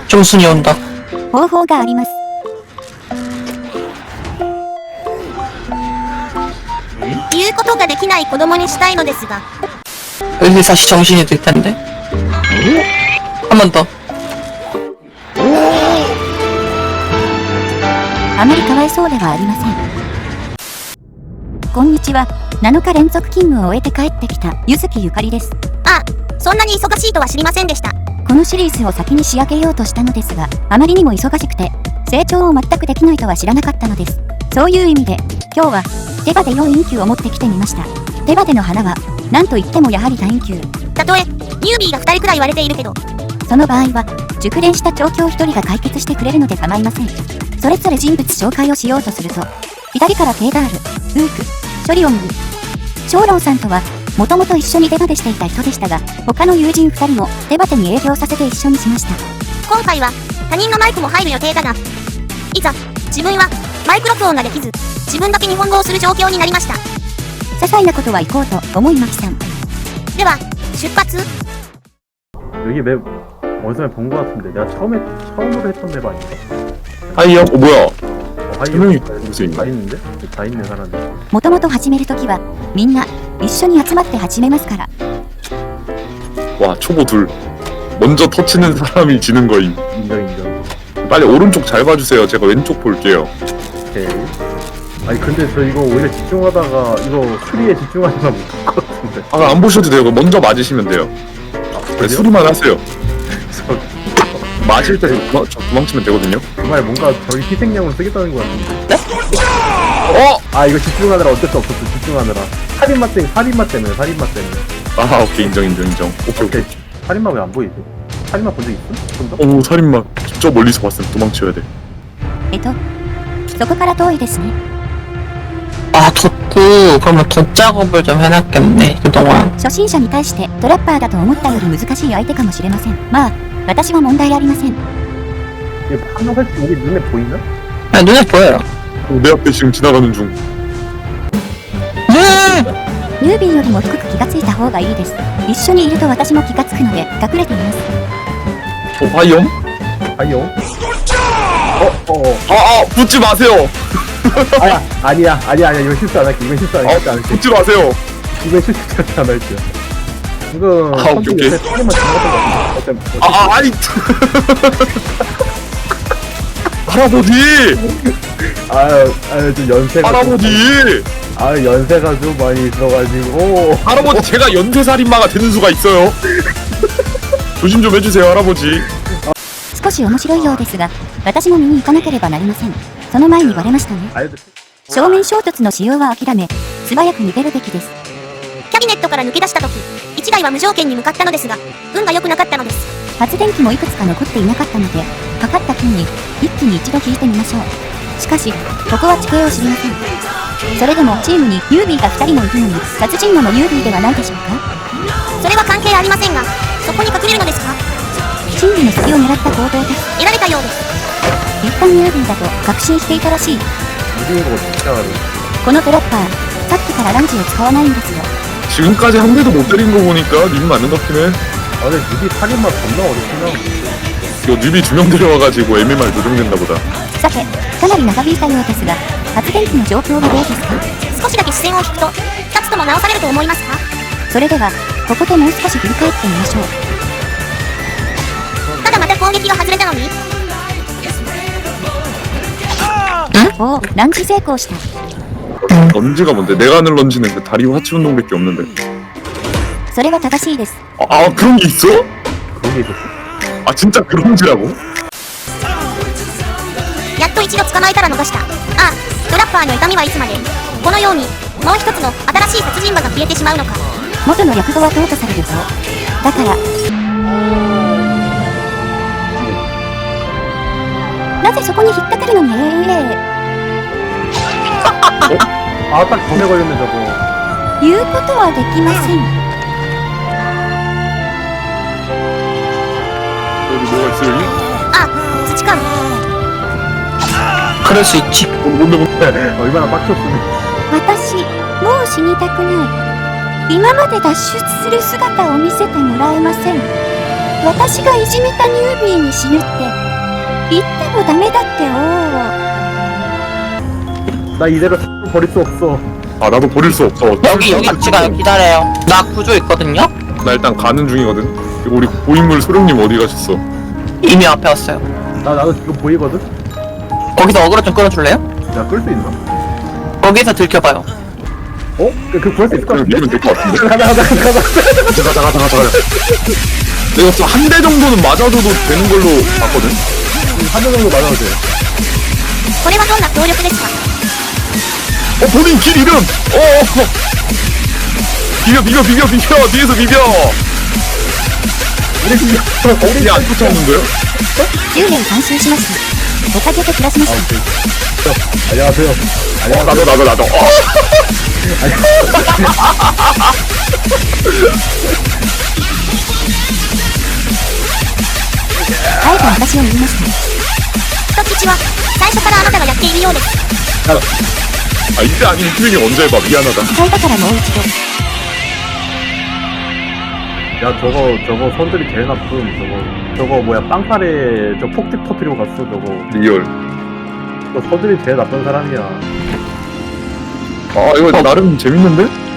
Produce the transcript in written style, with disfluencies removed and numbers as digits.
정순이 온다. 方法があります。言うことができない子供にしたいのですが。 여기 다시 정신이 들 텐데. 한 번 더. あまりかわいそうではありません。こんにちは。7日連続勤務を終えて帰ってきた柚木ゆかりです。あ、そんなに忙しいとは知りませんでした。このシリーズを先に仕上げようとしたのですが、あまりにも忙しくて成長を全くできないとは知らなかったのです。そういう意味で今日は手羽で4インキュを持ってきてみました。手羽での花は何と言ってもやはり多インキュ。たとえニュービーが2人くらい言われているけど、その場合は熟練した調教1人が解決してくれるので構いません。それぞれ人物紹介をしようとすると、左からケーダール、ウーク、ショリオング。ショーロンさんとはもともと一緒に出羽でしていた人でしたが、他の友人2人も出羽に営業させて一緒にしました。今回は他人のマイクも入る予定だが、いざ自分はマイク録音ができず自分だけ日本語をする状況になりました。些細なことは行こうと思いマキさん。では出発。 여기 맵 어디서 본 것 같은데 내가 처음으로 했던 맵 아닌가? 하이요? 뭐야? 하이요? 무슨 다 있는데? 다 있네 사람이. もともと始めるときはみんな一緒に集まって始めますから。 와 초보 둘 먼저 터치는 사람이 지는 거임. 인정. 빨리 오른쪽 잘 봐주세요. 제가 왼쪽 볼게요. 오케이. 아니 근데 저 이거 오히려 집중하다가 이거 수리에 집중하다가 못할 것 같은데. 아 안 보셔도 돼요. 먼저 맞으시면 돼요. 네, 수리만 하세요. 맞을 때 도망치면 되거든요. 정말 뭔가 저희 희생양으로 쓰겠다는 것 같은데. 어? 아 이거 집중하느라 어쩔 수 없었어. 집중하느라. 살인마 때문에. 아 오케이 인정. 오케이. 살인마 왜 안 보이지? 살인마 본 적 있어? 좀 더? 오 살인마 저 멀리서 봤으면 도망쳐야 돼. そこから遠いですね。 아, 덧구. 그러면 덧작업을 좀 해놨겠네, 그동안. 初心者に対してトラッパーだと思ったより難しい相手かもしれません。まあ私は問題ありません。 이게 한명 할때 우리 눈에 보이나? 아, 눈에 보여요. 내 앞에 지금 지나가는 중. ニュービーよりも低く気がついた方がいいです。一緒にいると私も気がつくので隠れています。 화이염? 하이요? 붙지 마세요. 아니야 이거 실수 안 할게. 붙지 마세요. 이건 실수 안 할게. 이거 아, 오케이. 요새 살인마 지나갔던 것 같은데. 아니 할아버지 좀 연세가 할아버지 연세가 좀 많이 들어가지고. 할아버지 제가 연쇄살인마가 되는 수가 있어요. 조심 좀 해주세요 할아버지. 少し面白いようですが、私も見に行かなければなりません。その前に割れましたね。正面衝突の使用は諦め、素早く逃げるべきです。キャビネットから抜け出した時、1台は無条件に向かったのですが、運が良くなかったのです。発電機もいくつか残っていなかったので、かかった金に一気に一度引いてみましょう。しかし、ここは地形を知りません。それでもチームにユービーが2人もいるのに、殺人魔もユービーではないでしょうか。それは関係ありませんが、そこに隠れるのですか？真理の隙を狙った行動です。得られたようです。一旦ユービーだと確信していたらしい。このトラッパー、さっきからランチを使わないんですよ。 지금까지 한 대도 못 때린 거 보니까 뉴비 맞는 것 같긴 해. 근데 뉴비 살인마 겁나 어렵구나. 이거 뉴비 2명 데려와가지고 MMR 조정된다 보다. さて、かなり長引いたようですが、発電機の状況はどうですか？少しだけ視線を引くと、2つとも直されると思いますか？それでは、ここでもう少し振り返ってみましょう。ただまた攻撃が外れたのに。おお、ランチ成功した。 런지가 뭔데? 내가 하는 런지는 그 다리 하치 운동밖에 없는데. それは正しいです。 그런 게 있어? 그런 게 있었어? 아 진짜 그런 지라고? やっと一度捕まえたら逃した。ああ、トラッパーの痛みはいつまでこのようにもう一つの新しい殺人魔が消えてしまうのか。元の略語は淘汰されるぞ。だからなぜそこに引っかかるのに딱 전에 걸렸네 저거. 言うことはできません。 여기 뭐가 있어 여기? あ、土か。 그럴 수 있지. 뭔데? 얼마나 빡쳤으면. 私、もう死にたくない。今まで脱出する姿を見せてもらえません。私がいじめたニュービーに死ぬって言ってもダメだってよ。 나 이대로 버릴 수 없어. 아 나도 버릴 수 없어. 여기 같이 가요. 기다려요. 나 구조 있거든요. 나 일단 가는 중이거든. 그리고 우리 고인물 소령님 어디 가셨어? 이미 앞에 왔어요. 나도 지금 보이거든? 거기서 어그로 좀 끌어줄래요? 야, 끌 수 있나? 거기서 들켜봐요. 어? 그 구할 수 있을 것 그냥 같은데? 밀면 될 것 같은데. 가자. 가자. 내가 또 한 대 정도는 맞아줘도 되는 걸로 봤거든. 한 대 정도 맞아도 돼. これはどんな協力ですか？ 본인 길 잃음. 비벼 뒤에서 비벼. 우리 안 쫓아오는데요? 10年監修しました。おかげで暮らしました。 안녕하세요. 나도. あえて私を言いました。人吉は最初からあなたがやっているようです。 아 이때 아니면 큐링이 언제 해봐. 미안하다. 変えたからもう一度。 야, 저거 선들이 제일 나쁨. 저거 뭐야, 빵파레 저 폭죽 터뜨리고 갔어, 저거. 리얼. 저 선들이 제일 나쁜 사람이야. 아 이거 나름 재밌는데?